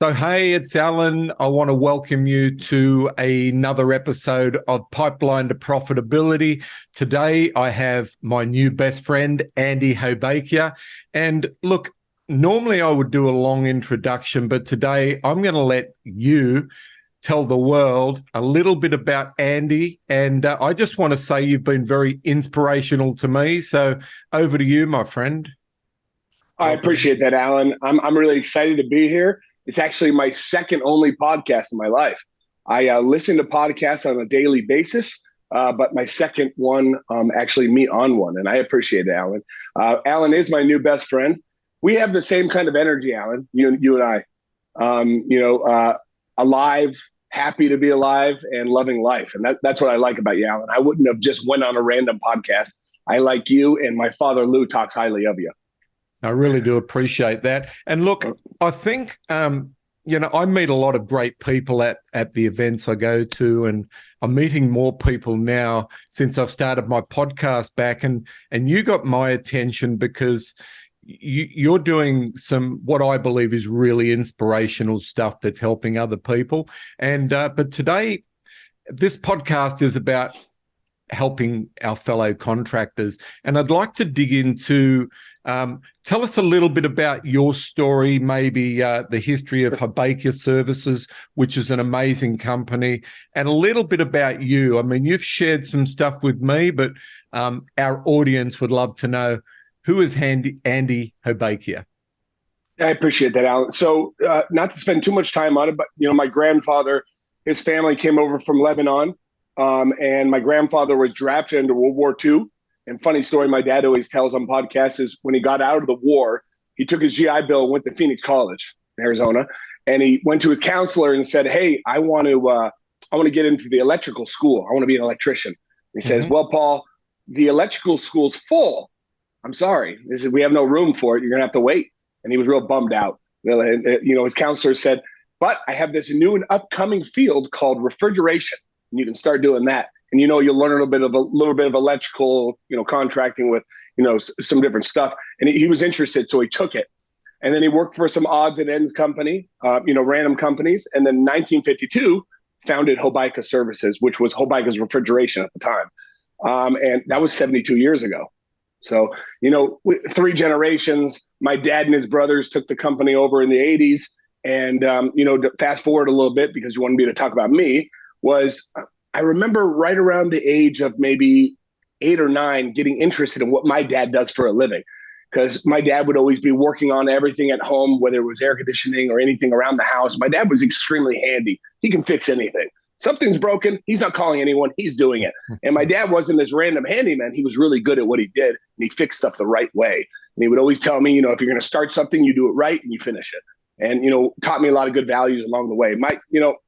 So, hey, it's Alan. I want to welcome you to another episode of Pipeline to Profitability. Today, I have my new best friend, Andy Hobaica. And look, normally I would do a long introduction, but today I'm going to let you tell the world a little bit about Andy. And I just want to say you've been very inspirational to me. So over to you, my friend. I appreciate that, Alan. I'm really excited to be here. It's actually my second only podcast in my life. I listen to podcasts on a daily basis, but my second one actually meet on one, and I appreciate it, Alan. Alan is my new best friend. We have the same kind of energy, Alan. You and I. Alive, happy to be alive, and loving life, and that's what I like about you, Alan. I wouldn't have just went on a random podcast. I like you, and my father Lou talks highly of you. I really do appreciate that. And look, I think, I meet a lot of great people at the events I go to, and I'm meeting more people now since I've started my podcast back. And you got my attention because you're doing some, what I believe is really inspirational stuff that's helping other people. And but today, this podcast is about helping our fellow contractors. And I'd like to dig into, tell us a little bit about your story, maybe the history of Hobaica Services, which is an amazing company, and a little bit about you. I mean, you've shared some stuff with me, but our audience would love to know, who is Andy Hobaica? I appreciate that, Alan. So not to spend too much time on it, but, my grandfather, his family came over from Lebanon. And my grandfather was drafted into World War II. And funny story my dad always tells on podcasts is when he got out of the war, he took his GI Bill and went to Phoenix College in Arizona. And he went to his counselor and said, hey, I want to get into the electrical school. I want to be an electrician. And he says, well, Paul, the electrical school's full. I'm sorry. He said, we have no room for it. You're going to have to wait. And he was real bummed out. His counselor said, but I have this new and upcoming field called refrigeration. And you can start doing that. And, you'll learn a little bit of electrical, contracting with, some different stuff. And he was interested. So he took it. And then he worked for some odds and ends company, random companies. And then in 1952, founded Hobaica Services, which was Hobaica's refrigeration at the time. And that was 72 years ago. So, 3 generations, my dad and his brothers took the company over in the 80s. And, to fast forward a little bit, because you wanted me to talk about me, I remember right around the age of maybe 8 or 9 getting interested in what my dad does for a living, because my dad would always be working on everything at home, whether it was air conditioning or anything around the house. My dad was extremely handy. He can fix anything. Something's broken, he's not calling anyone, he's doing it. And my dad wasn't this random handyman. He was really good at what he did, and he fixed stuff the right way. And he would always tell me, if you're going to start something, you do it right and you finish it. And, taught me a lot of good values along the way.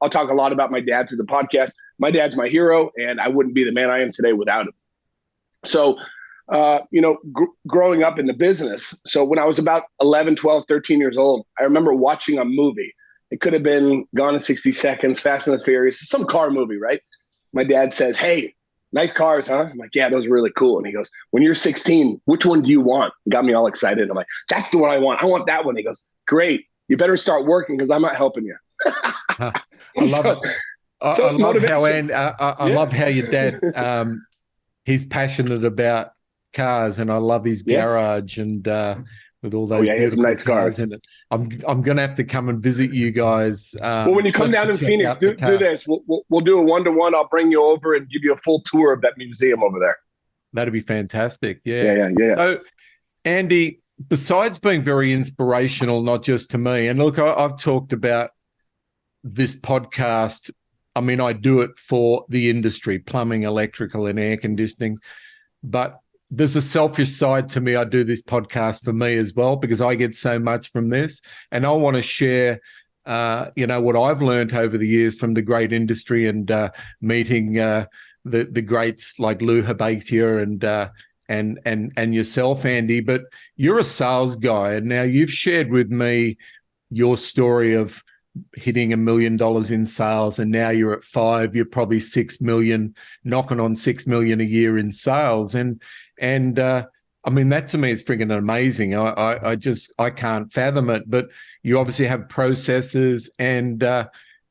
I'll talk a lot about my dad through the podcast. My dad's my hero, and I wouldn't be the man I am today without him. So, growing up in the business. So when I was about 11, 12, 13 years old, I remember watching a movie. It could have been Gone in 60 Seconds, Fast and the Furious, some car movie, right? My dad says, hey, nice cars, huh? I'm like, yeah, those are really cool. And he goes, when you're 16, which one do you want? He got me all excited. I'm like, that's the one I want. I want that one. He goes, great. You better start working because I'm not helping you. I love it. I love how your dad, he's passionate about cars, and I love his garage and with all those he has some nice cars in it. I'm going to have to come and visit you guys. Well, when you come down in Phoenix, do this. We'll do a 1-to-1. I'll bring you over and give you a full tour of that museum over there. That'd be fantastic. Yeah. So, Andy, besides being very inspirational, not just to me, and look, I've talked about this podcast. I mean, I do it for the industry, plumbing, electrical, and air conditioning. But there's a selfish side to me. I do this podcast for me as well, because I get so much from this. And I want to share, what I've learned over the years from the great industry and meeting the greats like Lou Hobaica and yourself, Andy. But you're a sales guy, and now you've shared with me your story of hitting $1 million in sales, and now you're at 5. You're probably 6 million, knocking on 6 million a year in sales. And I mean, that to me is freaking amazing. I can't fathom it. But you obviously have processes and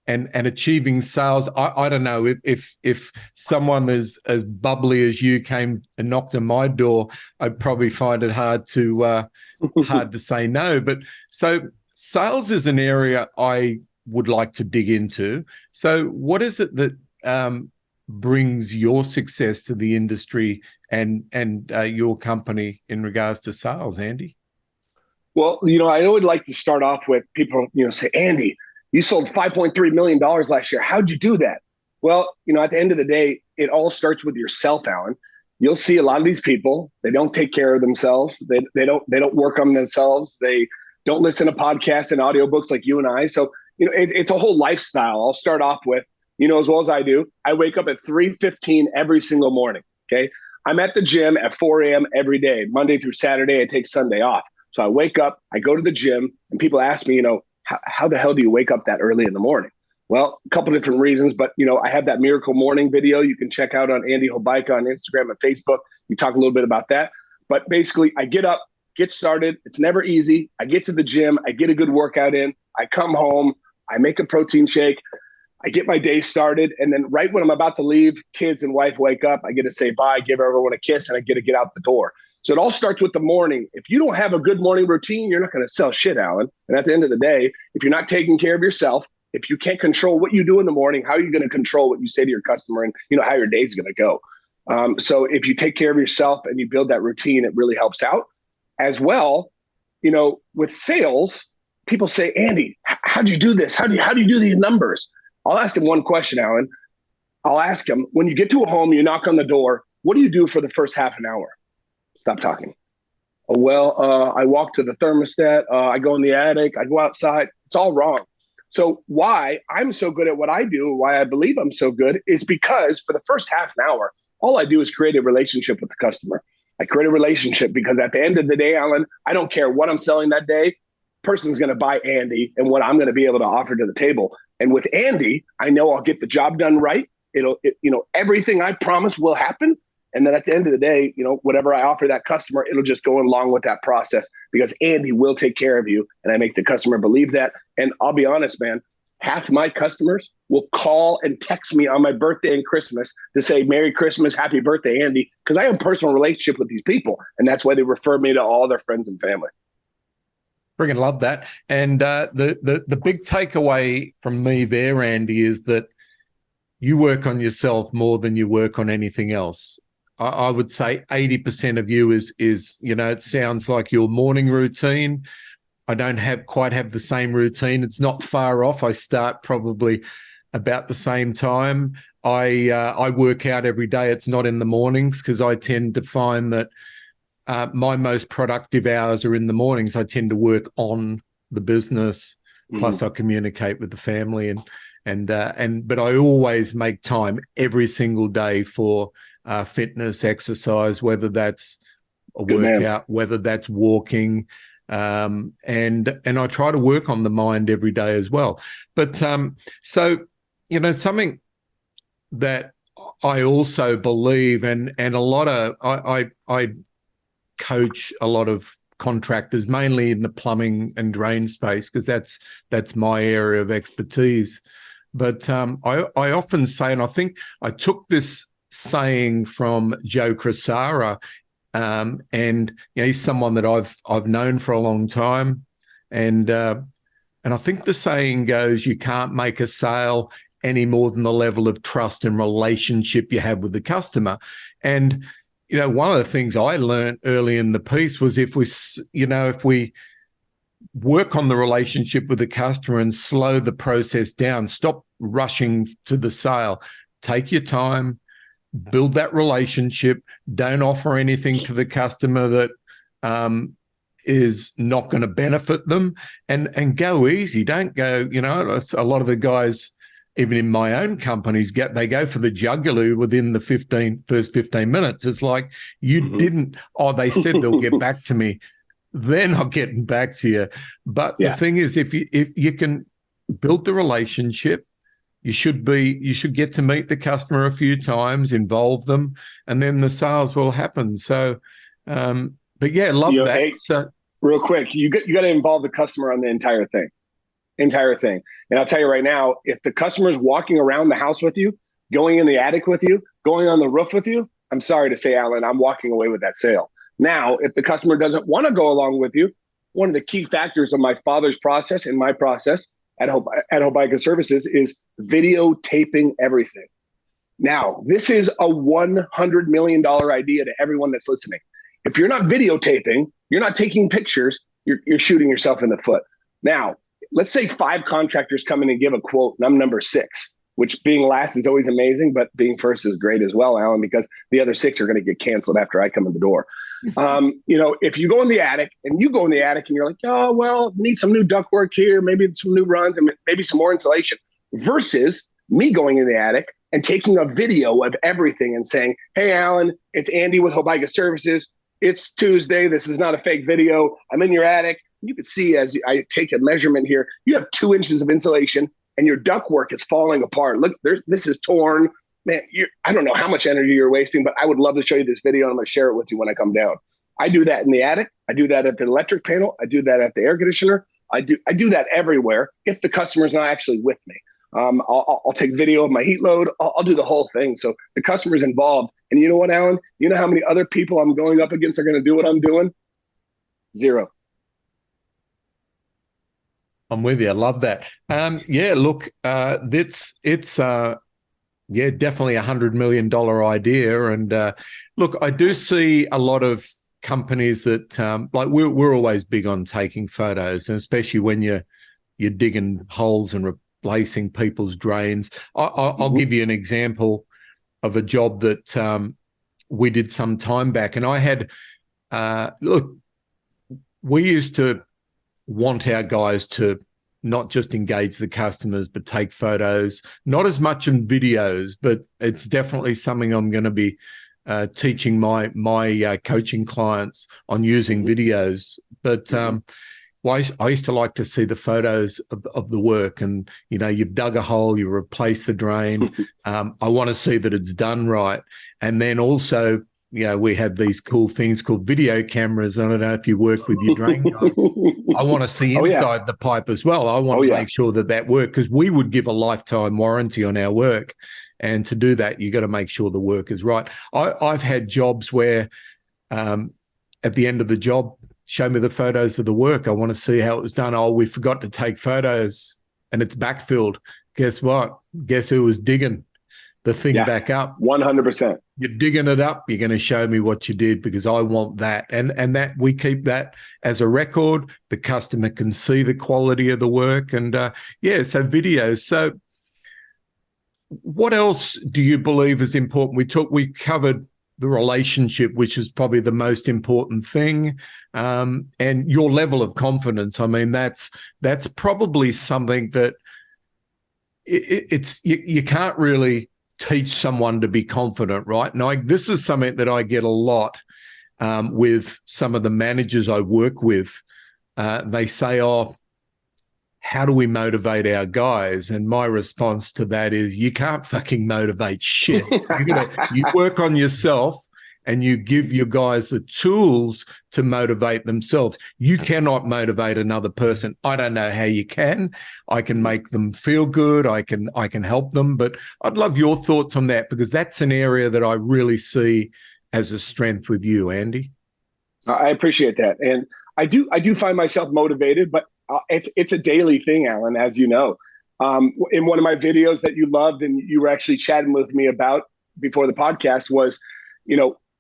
achieving sales. I don't know if someone as bubbly as you came and knocked on my door, I'd probably find it hard to say no. But so sales is an area I would like to dig into. So what is it that brings your success to the industry and your company in regards to sales, Andy? Well, I would like to start off with people, say, Andy, you sold $5.3 million last year. How'd you do that? Well, at the end of the day, it all starts with yourself, Alan. You'll see a lot of these people, they don't take care of themselves. They don't work on themselves. They don't listen to podcasts and audiobooks like you and I. So, it's a whole lifestyle. I'll start off with, as well as I do, I wake up at 3:15 every single morning. Okay. I'm at the gym at 4 a.m. every day, Monday through Saturday. I take Sunday off. So I wake up, I go to the gym, and people ask me, how the hell do you wake up that early in the morning? Well, a couple of different reasons, but I have that Miracle Morning video you can check out on Andy Hobaica on Instagram and Facebook. We talk a little bit about that. But basically, I get up, get started. It's never easy. I get to the gym, I get a good workout in, I come home, I make a protein shake, I get my day started, and then right when I'm about to leave, kids and wife wake up, I get to say bye, give everyone a kiss, and I get to get out the door. So it all starts with the morning. If you don't have a good morning routine, you're not going to sell shit, Alan. And at the end of the day, if you're not taking care of yourself, if you can't control what you do in the morning, how are you going to control what you say to your customer and how your day's going to go? So if you take care of yourself and you build that routine, it really helps out. As well, with sales, people say, Andy, how'd you do this? How do you do these numbers? I'll ask them one question, Alan. I'll ask them, when you get to a home, you knock on the door, what do you do for the first half an hour? Stop talking. Oh, well, I walk to the thermostat. I go in the attic. I go outside. It's all wrong. So why I'm so good at what I do, why I believe I'm so good, is because for the first half an hour, all I do is create a relationship with the customer. I create a relationship because at the end of the day, Alan, I don't care what I'm selling that day. Person's going to buy Andy and what I'm going to be able to offer to the table. And with Andy, I know I'll get the job done right. Everything I promise will happen. And then at the end of the day, whatever I offer that customer, it'll just go along with that process because Andy will take care of you. And I make the customer believe that. And I'll be honest, man, half my customers will call and text me on my birthday and Christmas to say, Merry Christmas, Happy Birthday, Andy, because I have a personal relationship with these people. And that's why they refer me to all their friends and family. Freaking love that. And the big takeaway from me there, Andy, is that you work on yourself more than you work on anything else. I would say 80% of you is it sounds like your morning routine. I don't quite have the same routine. It's not far off. I start probably about the same time. I work out every day. It's not in the mornings because I tend to find that my most productive hours are in the mornings. I tend to work on the business, plus I communicate with the family but I always make time every single day for fitness, exercise, whether that's a workout, whether that's walking, and I try to work on the mind every day as well. But so something that I also believe, and a lot of I coach a lot of contractors, mainly in the plumbing and drain space, because that's my area of expertise. But I often say, and I think I took this saying from Joe Crisara, and he's someone that I've known for a long time, and I think the saying goes, you can't make a sale any more than the level of trust and relationship you have with the customer. And one of the things I learned early in the piece was if we work on the relationship with the customer and slow the process down, stop rushing to the sale, take your time, build that relationship, don't offer anything to the customer that is not going to benefit them, and go easy. Don't go, a lot of the guys, even in my own companies, they go for the jugular within the first 15 minutes. It's like, you didn't, they said they'll get back to me. They're not getting back to you. But the thing is, if you can build the relationship, you should get to meet the customer a few times, involve them, and then the sales will happen. So But yeah, love that. Hey, So real quick, you got to involve the customer on the entire thing. And I'll tell you right now, if the customer's walking around the house with you, going in the attic with you, going on the roof with you, I'm sorry to say, Alan, I'm walking away with that sale. Now, if the customer doesn't want to go along with you, one of the key factors of my father's process and my process at Hobaica Services is videotaping everything. Now, this is a $100 million idea to everyone that's listening. If you're not videotaping, you're not taking pictures, you're shooting yourself in the foot. Now, let's say 5 contractors come in and give a quote, and I'm number 6, which being last is always amazing, but being first is great as well, Alan, because the other 6 are going to get canceled after I come in the door. If you go in the attic and you're like, oh, well, need some new ductwork here, maybe some new runs and maybe some more insulation, versus me going in the attic and taking a video of everything and saying, hey, Alan, it's Andy with Hobaica Services. It's Tuesday. This is not a fake video. I'm in your attic. You can see as I take a measurement here, you have 2 inches of insulation and your ductwork is falling apart. Look, this is torn. Man, I don't know how much energy you're wasting, but I would love to show you this video. And I'm going to share it with you when I come down. I do that in the attic. I do that at the electric panel. I do that at the air conditioner. I do that everywhere if the customer's not actually with me. I'll take video of my heat load. I'll do the whole thing. So the customer's involved. And you know what, Alan? You know how many other people I'm going up against are going to do what I'm doing? 0. I'm with you. I love that. Look, definitely $100 million idea. And look, I do see a lot of companies that like we're always big on taking photos, and especially when you're digging holes and replacing people's drains. I'll give you an example of a job that we did some time back, and I had we used to want our guys to not just engage the customers, but take photos, not as much in videos, but it's definitely something I'm going to be teaching my coaching clients on using videos. But I used to like to see the photos of the work, and, you've dug a hole, you replace the drain. I want to see that it's done right. And then also, we have these cool things called video cameras. I don't know if you work with your drain guy. I want to see inside the pipe as well. I want to make sure that works, because we would give a lifetime warranty on our work. And to do that, you got to make sure the work is right. I've had jobs where at the end of the job, show me the photos of the work. I want to see how it was done. Oh, we forgot to take photos and it's backfilled. Guess what? Guess who was digging the thing back up? 100%. You're digging it up. You're going to show me what you did, because I want that. And that we keep that as a record. The customer can see the quality of the work. And so videos. So what else do you believe is important? We covered the relationship, which is probably the most important thing, and your level of confidence. I mean, that's probably something that you can't really teach someone to be confident, right? And this is something that I get a lot with some of the managers I work with. They say, oh, how do we motivate our guys? And my response to that is, you can't fucking motivate shit. You work on yourself and you give your guys the tools to motivate themselves. You cannot motivate another person. I don't know how you can. I can make them feel good. I can help them, but I'd love your thoughts on that, because that's an area that I really see as a strength with you, Andy. I appreciate that. And I do find myself motivated, but it's a daily thing, Alan, as you know. In one of my videos that you loved and you were actually chatting with me about before the podcast was,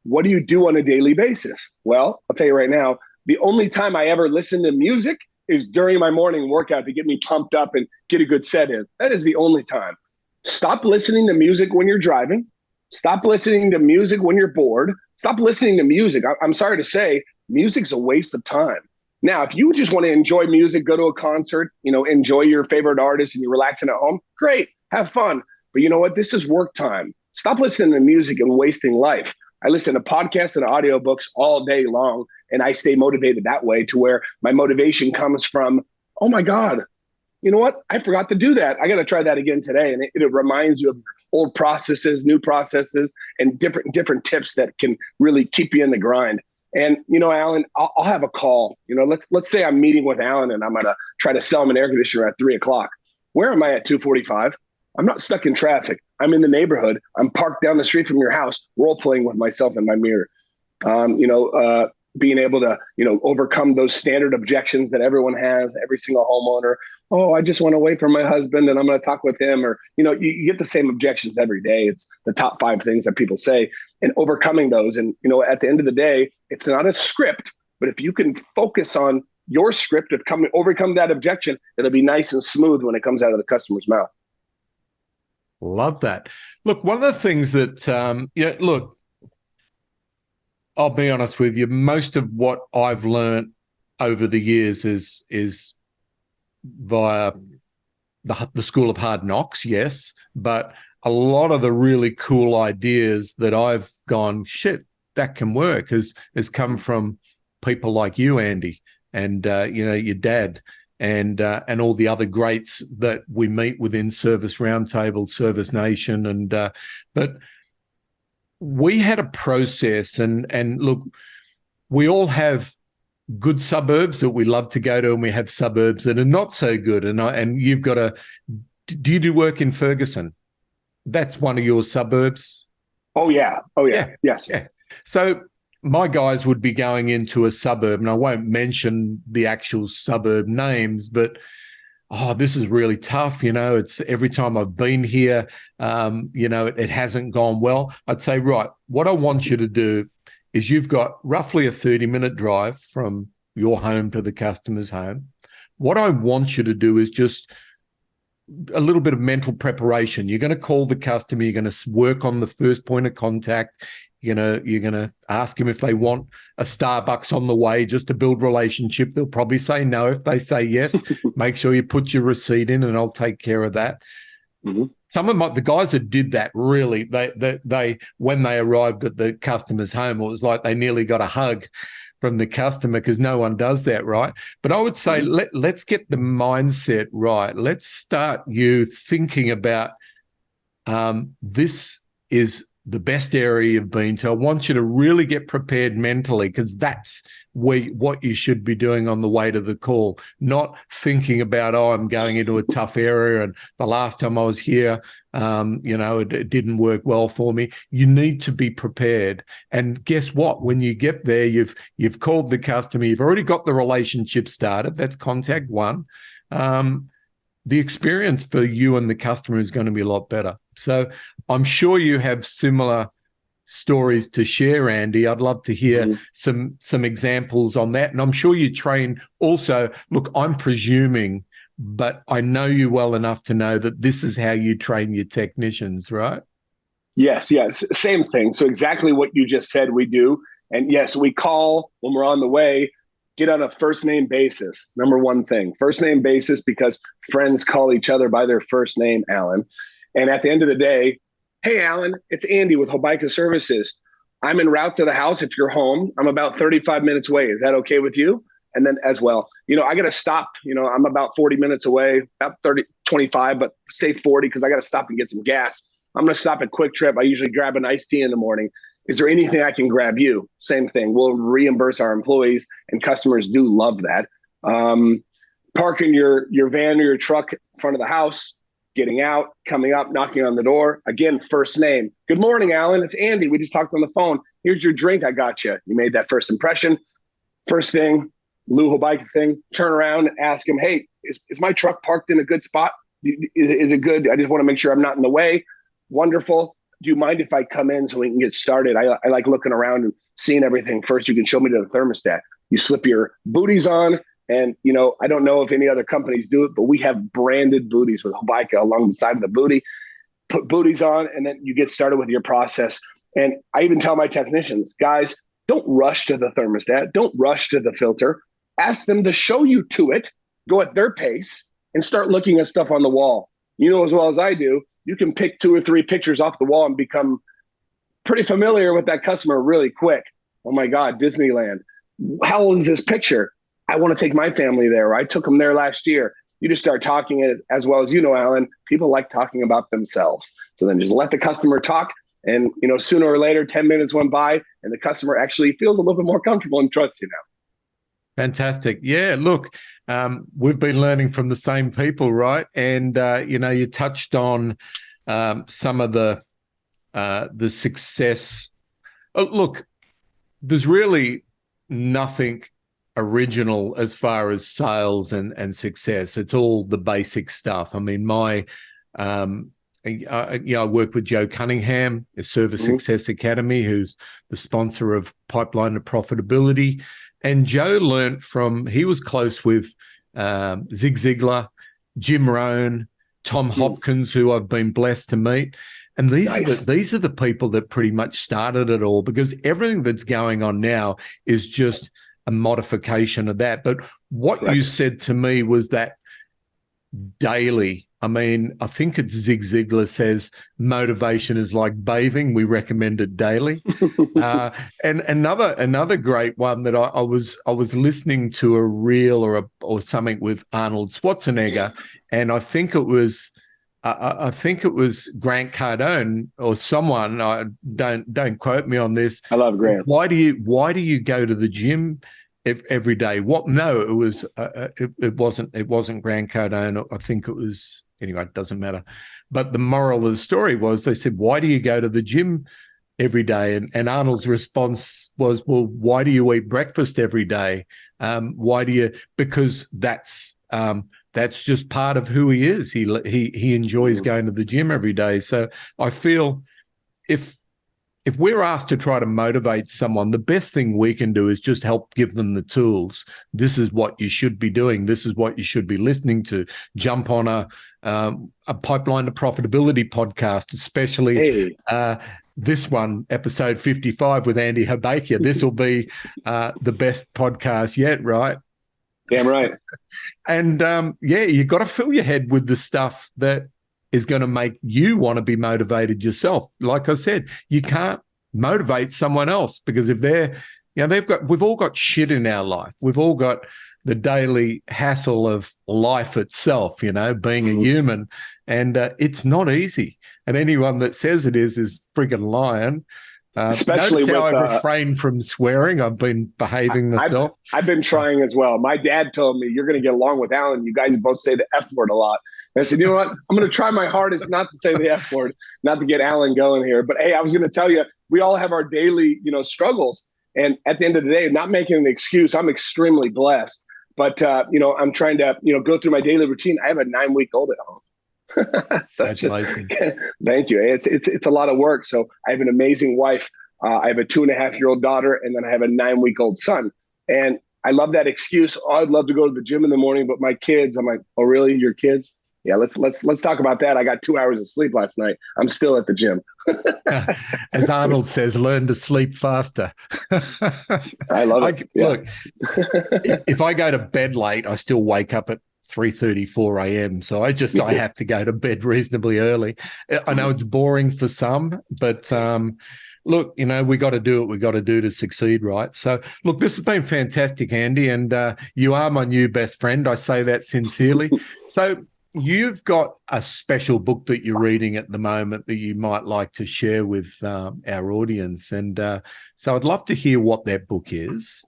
what do you do on a daily basis? Well, I'll tell you right now, the only time I ever listen to music is during my morning workout to get me pumped up and get a good set in. That is the only time. Stop listening to music when you're driving. Stop listening to music when you're bored. Stop listening to music. I'm sorry to say, music's a waste of time. Now, if you just want to enjoy music, go to a concert, enjoy your favorite artist and you're relaxing at home, great, have fun. But you know what? This is work time. Stop listening to music and wasting life. I listen to podcasts and audiobooks all day long, and I stay motivated that way, to where my motivation comes from, oh my God, you know what? I forgot to do that. I got to try that again today. And it reminds you of old processes, new processes, and different tips that can really keep you in the grind. And, Alan, I'll have a call. Let's say I'm meeting with Alan and I'm going to try to sell him an air conditioner at 3 o'clock. Where am I at 2:45? I'm not stuck in traffic. I'm in the neighborhood. I'm parked down the street from your house, role playing with myself in my mirror. Being able to, overcome those standard objections that everyone has, every single homeowner. Oh, I just want to wait for my husband and I'm going to talk with him. Or, you get the same objections every day. It's the top 5 things that people say, and overcoming those. And, at the end of the day, it's not a script, but if you can focus on your script of overcome that objection, it'll be nice and smooth when it comes out of the customer's mouth. Love that. Look, one of the things that, look, I'll be honest with you, most of what I've learned over the years is via the School of Hard Knocks, yes, but a lot of the really cool ideas that I've gone, shit, that can work, has come from people like you, Andy, and your dad, and all the other greats that we meet within Service Roundtable, Service Nation, but we had a process, and look, we all have good suburbs that we love to go to, and we have suburbs that are not so good. And you've got do you do work in Ferguson? That's one of your suburbs. Oh yeah. Yes. Yeah. So my guys would be going into a suburb, and I won't mention the actual suburb names, but this is really tough. It's every time I've been here, it hasn't gone well. I'd say, right, what I want you to do is you've got roughly a 30-minute drive from your home to the customer's home. What I want you to do is just a little bit of mental preparation. You're going to call the customer. You're going to work on the first point of contact. You're going to ask them if they want a Starbucks on the way just to build relationship. They'll probably say no. If they say yes, make sure you put your receipt in and I'll take care of that. Mm-hmm. Some of the guys that did that, really, they when they arrived at the customer's home, it was like they nearly got a hug from the customer, because no one does that, right? But I would say let's get the mindset right. Let's start you thinking about this is the best area you've been to. I want you to really get prepared mentally, because that's what you should be doing on the way to the call, not thinking about, I'm going into a tough area and the last time I was here, it didn't work well for me. You need to be prepared. And guess what? When you get there, you've called the customer, you've already got the relationship started. That's contact one. The experience for you and the customer is going to be a lot better. So I'm sure you have similar stories to share, Andy. I'd love to hear some examples on that. And I'm sure you train also. Look, I'm presuming, but I know you well enough to know that this is how you train your technicians, right? Yes. Same thing. So exactly what you just said, we do. And yes, we call when we're on the way. Get on a first name basis. Number one thing, first name basis, because friends call each other by their first name, Alan. And at the end of the day, hey, Alan, it's Andy with Hobaica Services. I'm en route to the house. If you're home, I'm about 35 minutes away. Is that okay with you? And then as well, I got to stop. I'm about 40 minutes away, about 25, but say 40, because I got to stop and get some gas. I'm going to stop at Quick Trip. I usually grab an iced tea in the morning. Is there anything I can grab you? Same thing. We'll reimburse our employees, and customers do love that. Parking your van or your truck in front of the house, getting out, coming up, knocking on the door. Again, first name. Good morning, Alan. It's Andy. We just talked on the phone. Here's your drink. I got you. You made that first impression. First thing, Lou Hobaica thing, turn around and ask him, hey, is my truck parked in a good spot? Is it good? I just want to make sure I'm not in the way. Wonderful. Do you mind if I come in so we can get started? I like looking around and seeing everything. First, you can show me to the thermostat. You slip your booties on, and I don't know if any other companies do it, but we have branded booties with Hobaica along the side of the booty. Put booties on, and then you get started with your process. And I even tell my technicians, guys, don't rush to the thermostat. Don't rush to the filter. Ask them to show you to it. Go at their pace and start looking at stuff on the wall. As well as I do, you can pick 2 or 3 pictures off the wall and become pretty familiar with that customer really quick. Oh my God, Disneyland. How old is this picture? I want to take my family there. I took them there last year. You just start talking, as well as Alan, people like talking about themselves. So then just let the customer talk, And, sooner or later, 10 minutes went by and the customer actually feels a little bit more comfortable and trusts you now. Fantastic. Yeah, look, we've been learning from the same people, right? And, you touched on some of the success. Oh, look, there's really nothing original as far as sales and success. It's all the basic stuff. I mean, I work with Joe Cunningham, the Service Success Academy, who's the sponsor of Pipeline to Profitability. And Joe learned he was close with Zig Ziglar, Jim Rohn, Tom Hopkins, who I've been blessed to meet. And these are the people that pretty much started it all, because everything that's going on now is just a modification of that. But what you said to me was that daily, I mean, I think it's Zig Ziglar says motivation is like bathing. We recommend it daily. And another great one that I was listening to a reel or something with Arnold Schwarzenegger, and I think it was Grant Cardone or someone. Don't quote me on this. I love Grant. Why do you go to the gym every day? What? No, it was it wasn't Grant Cardone. I think it was, anyway, it doesn't matter. But the moral of the story was, they said, why do you go to the gym every day? And Arnold's response was, well, why do you eat breakfast every day? Why do you? Because that's just part of who he is. He enjoys going to the gym every day. So I feel if we're asked to try to motivate someone, the best thing we can do is just help give them the tools. This is what you should be doing. This is what you should be listening to. Jump on a Pipeline to Profitability podcast, especially this one, episode 55 with Andy Hobaica. This will be the best podcast yet, right? Damn right. And you got to fill your head with the stuff that is going to make you want to be motivated yourself. Like I said, you can't motivate someone else, because if we've all got shit in our life. We've all got the daily hassle of life itself, being a human, and it's not easy. And anyone that says it is friggin' lying. Especially notice how with, I refrain from swearing. I've been behaving myself. I've been trying as well. My dad told me, you're going to get along with Alan. You guys both say the F word a lot. And I said, you know what? I'm going to try my hardest not to say the F word, not to get Alan going here. But hey, I was going to tell you, we all have our daily, struggles. And at the end of the day, not making an excuse, I'm extremely blessed. But, I'm trying to, go through my daily routine. I have a 9-week-old at home. So thank you. It's a lot of work. So I have an amazing wife. I have a 2.5-year-old daughter, and then I have a 9-week-old son. And I love that excuse. Oh, I'd love to go to the gym in the morning, but my kids. I'm like, oh, really? Your kids? Yeah, let's talk about that. I got 2 hours of sleep last night. I'm still at the gym. As Arnold says, learn to sleep faster. I love it. Look, if I go to bed late, I still wake up at 3:34 a.m. So I have to go to bed reasonably early. I know it's boring for some, but look, we got to do what we got to do to succeed, right? So look, this has been fantastic, Andy, and you are my new best friend. I say that sincerely. So you've got a special book that you're reading at the moment that you might like to share with our audience, and so I'd love to hear what that book is.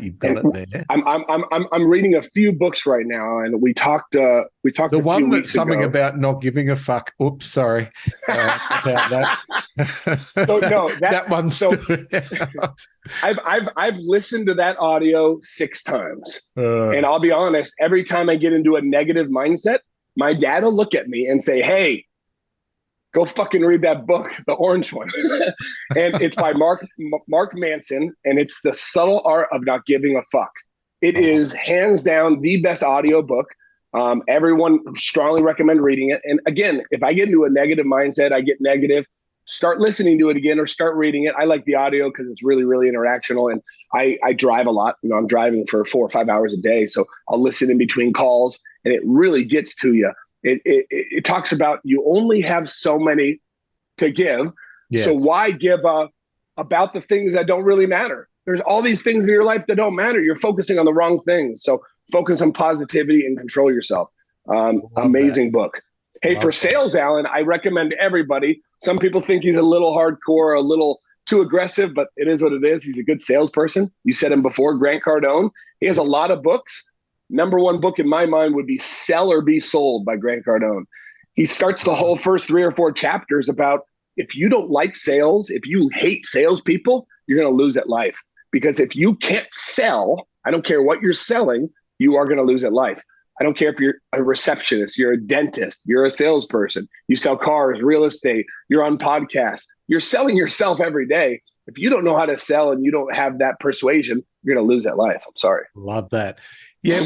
You've got it there. I'm reading a few books right now, and we talked. The one that's something about not giving a fuck. Oops, sorry about that. So no, that one. So I've listened to that audio 6 times, and I'll be honest. Every time I get into a negative mindset, my dad will look at me and say, "Hey, go fucking read that book, the orange one." And it's by Mark Manson, and it's The Subtle Art of Not Giving a Fuck. It is hands down the best audio book. Everyone strongly recommend reading it. And again, if I get into a negative mindset, I get negative, start listening to it again or start reading it. I like the audio because it's really, really interactional. And I drive a lot. I'm driving for 4 or 5 hours a day. So I'll listen in between calls, and it really gets to you. It talks about you only have so many to give. Yes. So why give about the things that don't really matter? There's all these things in your life that don't matter. You're focusing on the wrong things. So focus on positivity and control yourself. Amazing book. Hey, Love for that. sales, Alan, I recommend everybody. Some people think he's a little hardcore, a little too aggressive, but it is what it is. He's a good salesperson. You said him before, Grant Cardone. He has a lot of books. Number one book in my mind would be Sell or Be Sold by Grant Cardone. He starts the whole first 3 or 4 chapters about if you don't like sales, if you hate salespeople, you're going to lose at life. Because if you can't sell, I don't care what you're selling, you are going to lose at life. I don't care if you're a receptionist, you're a dentist, you're a salesperson, you sell cars, real estate, you're on podcasts, you're selling yourself every day. If you don't know how to sell and you don't have that persuasion, you're going to lose at life. I'm sorry. Love that. Yeah.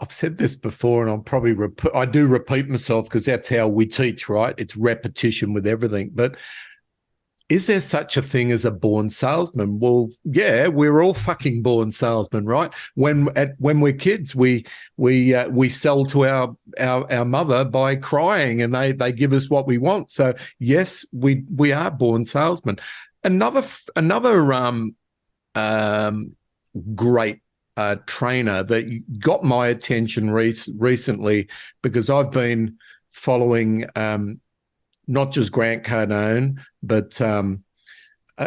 I've said this before, and I'll probably I do repeat myself because that's how we teach, right? It's repetition with everything. But is there such a thing as a born salesman? Well, yeah, we're all fucking born salesmen, right? When we're kids, we sell to our mother by crying, and they give us what we want. So yes, we are born salesmen. Another great trainer that got my attention recently, because I've been following not just Grant Cardone, but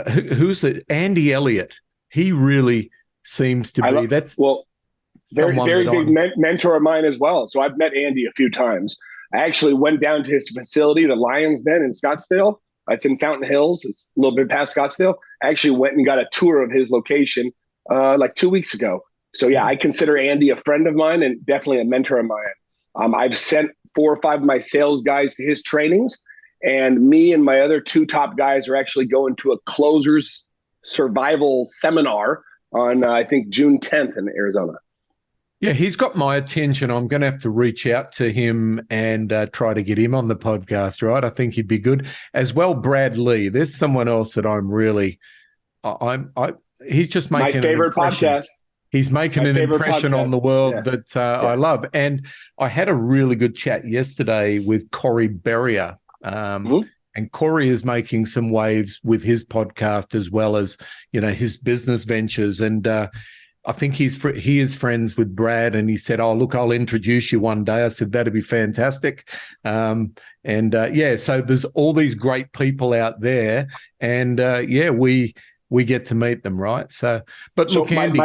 who's it? Andy Elliott. He really seems to be. Very big mentor of mine as well. So I've met Andy a few times. I actually went down to his facility, the Lions Den in Scottsdale. It's in Fountain Hills. It's a little bit past Scottsdale. I actually went and got a tour of his location like 2 weeks ago. So yeah, I consider Andy a friend of mine and definitely a mentor of mine. I've sent 4 or 5 of my sales guys to his trainings, and me and my other 2 top guys are actually going to a closers survival seminar on I think June 10th in Arizona. Yeah, he's got my attention. I'm going to have to reach out to him and try to get him on the podcast, right? I think he'd be good. As well, Brad Lee. There's someone else that I'm really he's just making my favorite podcast. He's making an impression on the world that I love. And I had a really good chat yesterday with Corey Berrier. And Corey is making some waves with his podcast as well as, his business ventures. And I think he is friends with Brad. And he said, "Oh, look, I'll introduce you one day." I said, "That'd be fantastic." So there's all these great people out there. And we get to meet them, right? So look, Andy.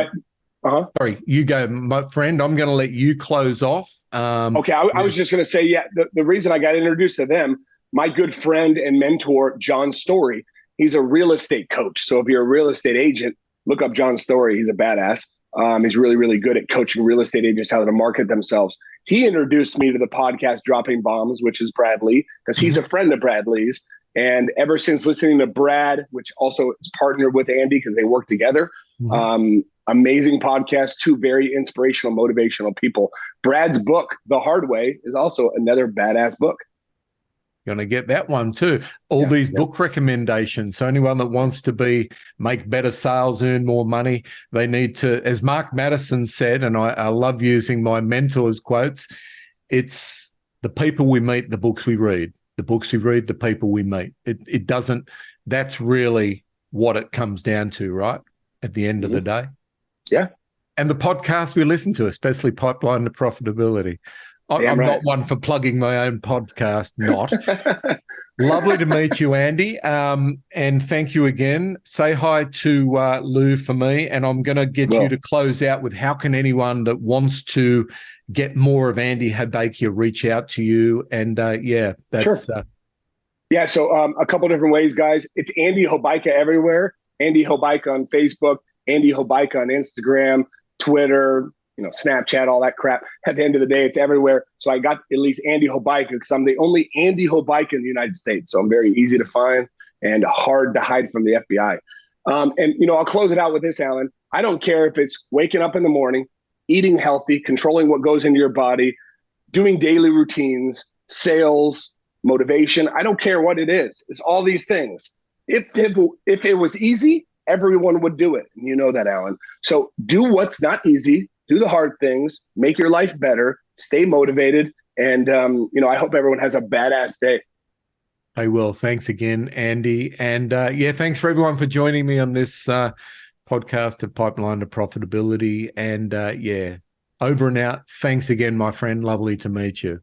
Sorry, you go, my friend. I'm going to let you close off. Okay, I was just going to say, the reason I got introduced to them, my good friend and mentor, John Story, he's a real estate coach. So if you're a real estate agent, look up John Story. He's a badass. He's really, really good at coaching real estate agents how to market themselves. He introduced me to the podcast Dropping Bombs, which is Brad Lee, because he's a friend of Brad Lee's. And ever since listening to Brad, which also is partnered with Andy because they work together, amazing podcast, 2 very inspirational, motivational people. Brad's book, The Hard Way, is also another badass book. Going to get that one too. These book recommendations. So anyone that wants to make better sales, earn more money, they need to, as Mark Madison said, and I love using my mentor's quotes, it's the people we meet, the books we read. The books we read, the people we meet. It doesn't, that's really what it comes down to, right? At the end of the day. Yeah. And the podcast we listen to, especially Pipeline to Profitability. I'm not one for plugging my own podcast, not. Lovely to meet you, Andy. And thank you again. Say hi to Lou for me. And I'm going to get you to close out with how can anyone that wants to get more of Andy Hobaica reach out to you? And that's... Sure. So a couple different ways, guys. It's Andy Hobaica everywhere. Andy Hobaica on Facebook, Andy Hobaica on Instagram, Twitter, Snapchat, all that crap. At the end of the day, it's everywhere. So I got at least Andy Hobaica because I'm the only Andy Hobaica in the United States. So I'm very easy to find and hard to hide from the FBI. I'll close it out with this, Alan. I don't care if it's waking up in the morning, eating healthy, controlling what goes into your body, doing daily routines, sales, motivation. I don't care what it is. It's all these things. If it was easy, everyone would do it. And you know that, Alan. So do what's not easy. Do the hard things. Make your life better. Stay motivated. And, I hope everyone has a badass day. I will. Thanks again, Andy. And thanks for everyone for joining me on this podcast of Pipeline to Profitability. And over and out. Thanks again, my friend. Lovely to meet you.